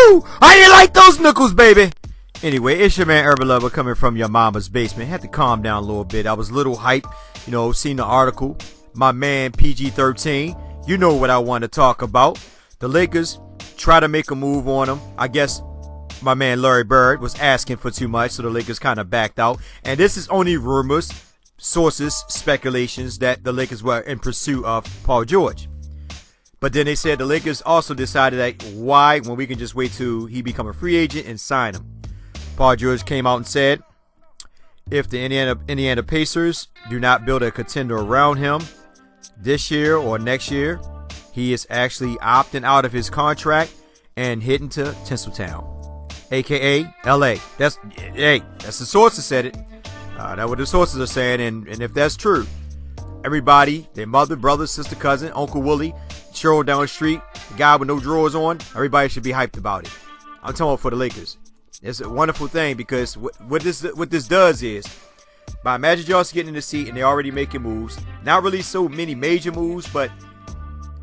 Woo! How you like those knuckles, baby? Anyway, it's your man Urban Lover coming from your mama's basement. Had to calm down a little bit. I was a little hyped, seeing the article. My man PG-13, you know what I want to talk about. The Lakers try to make a move on him. I guess my man Larry Bird was asking for too much, so the Lakers kind of backed out. And this is only rumors, sources, speculations that the Lakers were in pursuit of Paul George. But then they said the Lakers also decided that why, when we can just wait till he become a free agent and sign him. Paul George came out and said, if the Indiana Pacers do not build a contender around him this year or next year, he is actually opting out of his contract and heading to Tinseltown, aka LA. That's the sources said it. That's what the sources are saying, and if that's true, everybody, their mother, brother, sister, cousin, Uncle Willie, Cheryl down the street, the guy with no drawers on, everybody should be hyped about it. I'm talking about for the Lakers. It's a wonderful thing because what this does is, by Magic Johnson getting in the seat and they're already making moves, not really so many major moves, but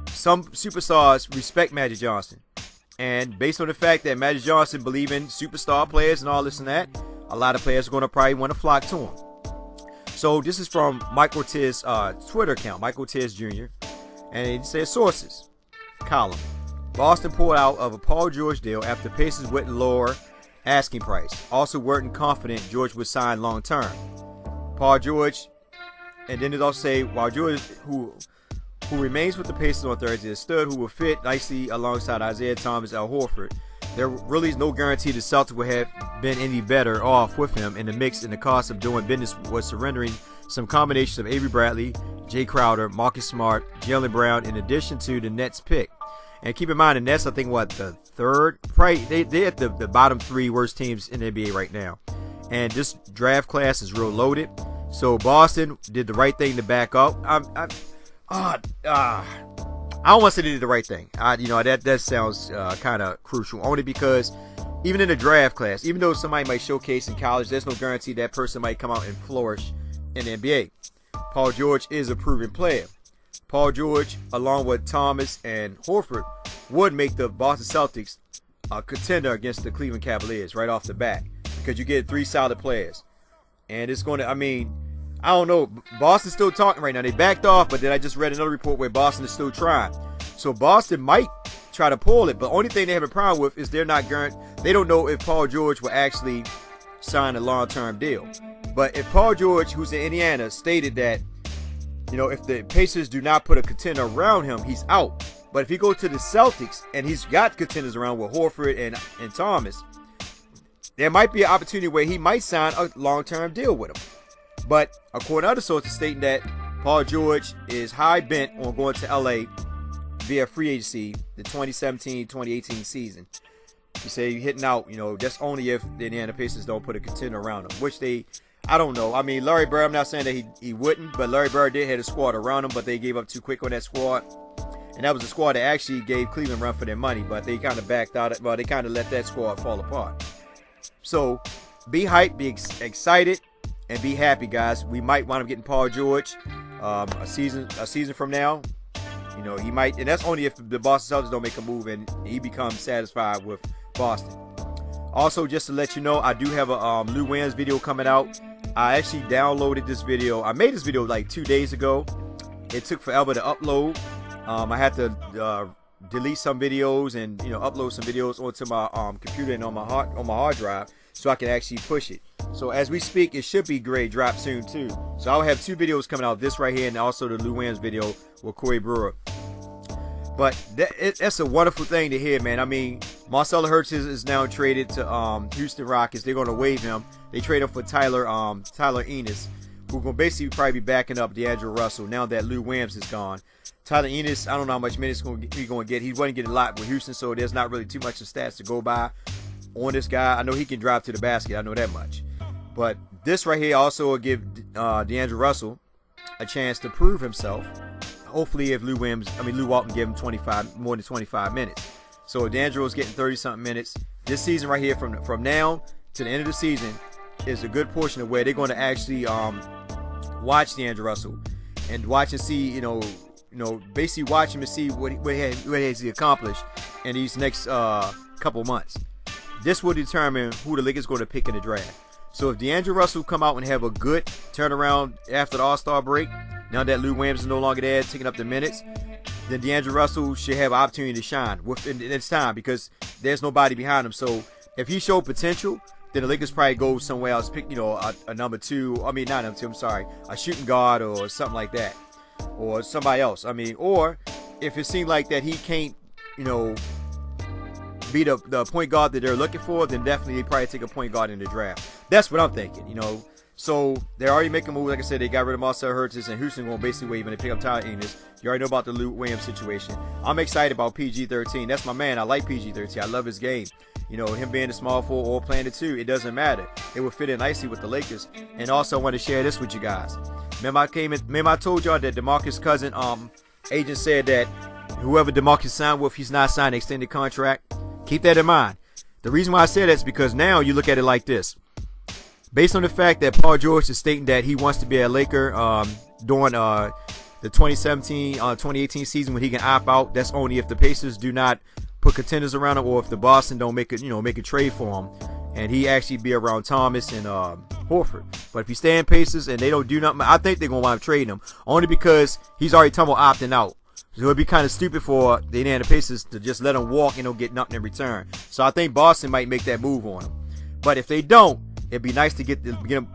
some superstars respect Magic Johnson. And based on the fact that Magic Johnson believes in superstar players and all this and that, a lot of players are going to probably want to flock to him. So this is from Mike Huertas' Twitter account, Mike Huertas Jr., and it says sources. Column. Boston pulled out of a Paul George deal after Pacers wouldn't lower asking price. Also weren't confident George would sign long term. Paul George, and then it also say, while George, who remains with the Pacers on Thursday, a stud who will fit nicely alongside Isaiah Thomas, Al Horford. There really is no guarantee the Celtics would have been any better off with him in the mix, and the cost of doing business was surrendering some combinations of Avery Bradley, Jay Crowder, Marcus Smart, Jaylen Brown, in addition to the Nets pick. And keep in mind, the Nets, I think, the third? Probably, they're at the bottom three worst teams in the NBA right now. And this draft class is real loaded. So Boston did the right thing to back up. I don't want to say they did the right thing. That sounds kind of crucial. Only because even in the draft class, even though somebody might showcase in college, there's no guarantee that person might come out and flourish in the NBA. Paul George is a proven player. Paul George, along with Thomas and Horford, would make the Boston Celtics a contender against the Cleveland Cavaliers right off the bat, because you get three solid players. And it's going to, I don't know. Boston's still talking right now. They backed off, but then I just read another report where Boston is still trying. So Boston might try to pull it, but the only thing they have a problem with is they don't know if Paul George will actually sign a long-term deal. But if Paul George, who's in Indiana, stated that, if the Pacers do not put a contender around him, he's out. But if he goes to the Celtics and he's got contenders around with Horford and Thomas, there might be an opportunity where he might sign a long-term deal with him. But according to other sources stating that Paul George is high bent on going to LA via free agency the 2017-2018 season. He said he's hitting out, that's only if the Indiana Pacers don't put a contender around him, which I don't know. Larry Bird, I'm not saying that he wouldn't, but Larry Bird did have a squad around him, but they gave up too quick on that squad. And that was the squad that actually gave Cleveland run for their money, but they kind of backed out. Well, they kind of let that squad fall apart. So be hyped, be excited, and be happy, guys. We might wind up getting Paul George a season from now. He might, and that's only if the Boston Celtics don't make a move and he becomes satisfied with Boston. Also, just to let you know, I do have a Lou Williams video coming out. I actually downloaded this video. I made this video like 2 days ago. It took forever to upload. I had to delete some videos and upload some videos onto my computer and on my hard drive so I can actually push it. So as we speak, it should be great, drop soon too. So I'll have two videos coming out, this right here and also the Lou Williams video with Corey Brewer. But that's a wonderful thing to hear, man. Marcelo Huertas is now traded to Houston Rockets. They're going to waive him. They trade him for Tyler Enis, who's going to basically probably be backing up D'Angelo Russell now that Lou Williams is gone. Tyler Enis, I don't know how much minutes he's going to get. He wasn't getting a lot with Houston, so there's not really too much of stats to go by on this guy. I know he can drive to the basket. I know that much. But this right here also will give D'Angelo Russell a chance to prove himself. Hopefully, if Lou Walton give him more than 25 minutes. So D'Angelo's getting 30-something minutes. This season right here, from now to the end of the season, is a good portion of where they're going to actually watch D'Angelo Russell and watch and see, basically watch him and see what has he accomplished in these next couple months. This will determine who the Lakers going to pick in the draft. So if D'Angelo Russell come out and have a good turnaround after the All-Star break, now that Lou Williams is no longer there taking up the minutes, then D'Angelo Russell should have an opportunity to shine in its time because there's nobody behind him. So if he showed potential, then the Lakers probably go somewhere else, pick, a number two. I mean, not number two, I'm sorry, a shooting guard or something like that. Or somebody else. I mean, or if it seemed like that he can't, be the point guard that they're looking for, then definitely they probably take a point guard in the draft. That's what I'm thinking, So they're already making moves. Like I said, they got rid of Marcel Huertas, and Houston going basically wait when they pick up Tyler Ennis. You already know about the Lou Williams situation. I'm excited about PG-13. That's my man. I like PG-13. I love his game. Him being a small forward or playing the two, it doesn't matter. It would fit in nicely with the Lakers. And also, I want to share this with you guys. Remember I told y'all that Demarcus Cousin agent said that whoever Demarcus signed with, he's not signed an extended contract. Keep that in mind. The reason why I say that is because now you look at it like this. Based on the fact that Paul George is stating that he wants to be a Laker during the 2017-2018 season when he can opt out, that's only if the Pacers do not put contenders around him or if the Boston don't make a trade for him and he actually be around Thomas and Horford. But if he stay in Pacers and they don't do nothing, I think they're going to wind up trading him only because he's already talking about opting out. So it'd be kind of stupid for the Indiana Pacers to just let him walk and get nothing in return. So I think Boston might make that move on him. But if they don't, it'd be nice to get him,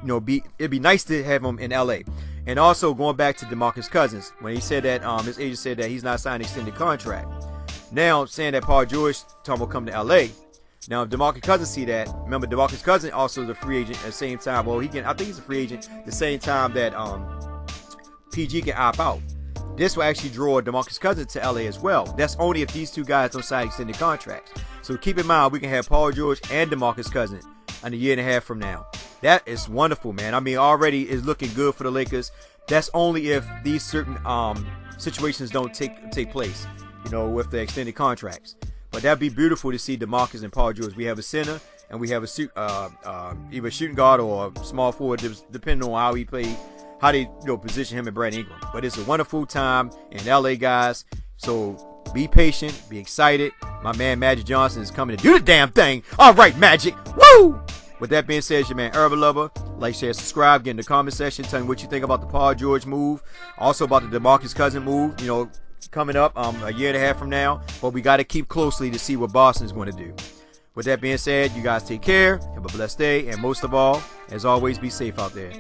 it'd be nice to have him in LA. And also going back to Demarcus Cousins, when he said that his agent said that he's not signing an extended contract. Now saying that Paul George talking about coming to LA. Now if Demarcus Cousins see that, remember Demarcus Cousins also is a free agent at the same time. Well, I think he's a free agent at the same time that PG can opt out. This will actually draw Demarcus Cousins to LA as well. That's only if these two guys don't sign extended contracts. So keep in mind, we can have Paul George and Demarcus Cousins in a year and a half from now. That is wonderful, man. I mean, already is looking good for the Lakers. That's only if these certain situations don't take place, with the extended contracts. But that'd be beautiful to see Demarcus and Paul George. We have a center and we have either a shooting guard or a small forward, depending on how he played. How they position him and Brad Ingram. But it's a wonderful time in LA, guys. So be patient, be excited. My man Magic Johnson is coming to do the damn thing. All right, Magic. Woo! With that being said, it's your man Urban Lover. Like, share, subscribe. Get in the comment section. Tell me what you think about the Paul George move. Also about the Demarcus Cousin move. Coming up a year and a half from now. But we got to keep closely to see what Boston is going to do. With that being said, you guys take care. Have a blessed day. And most of all, as always, be safe out there.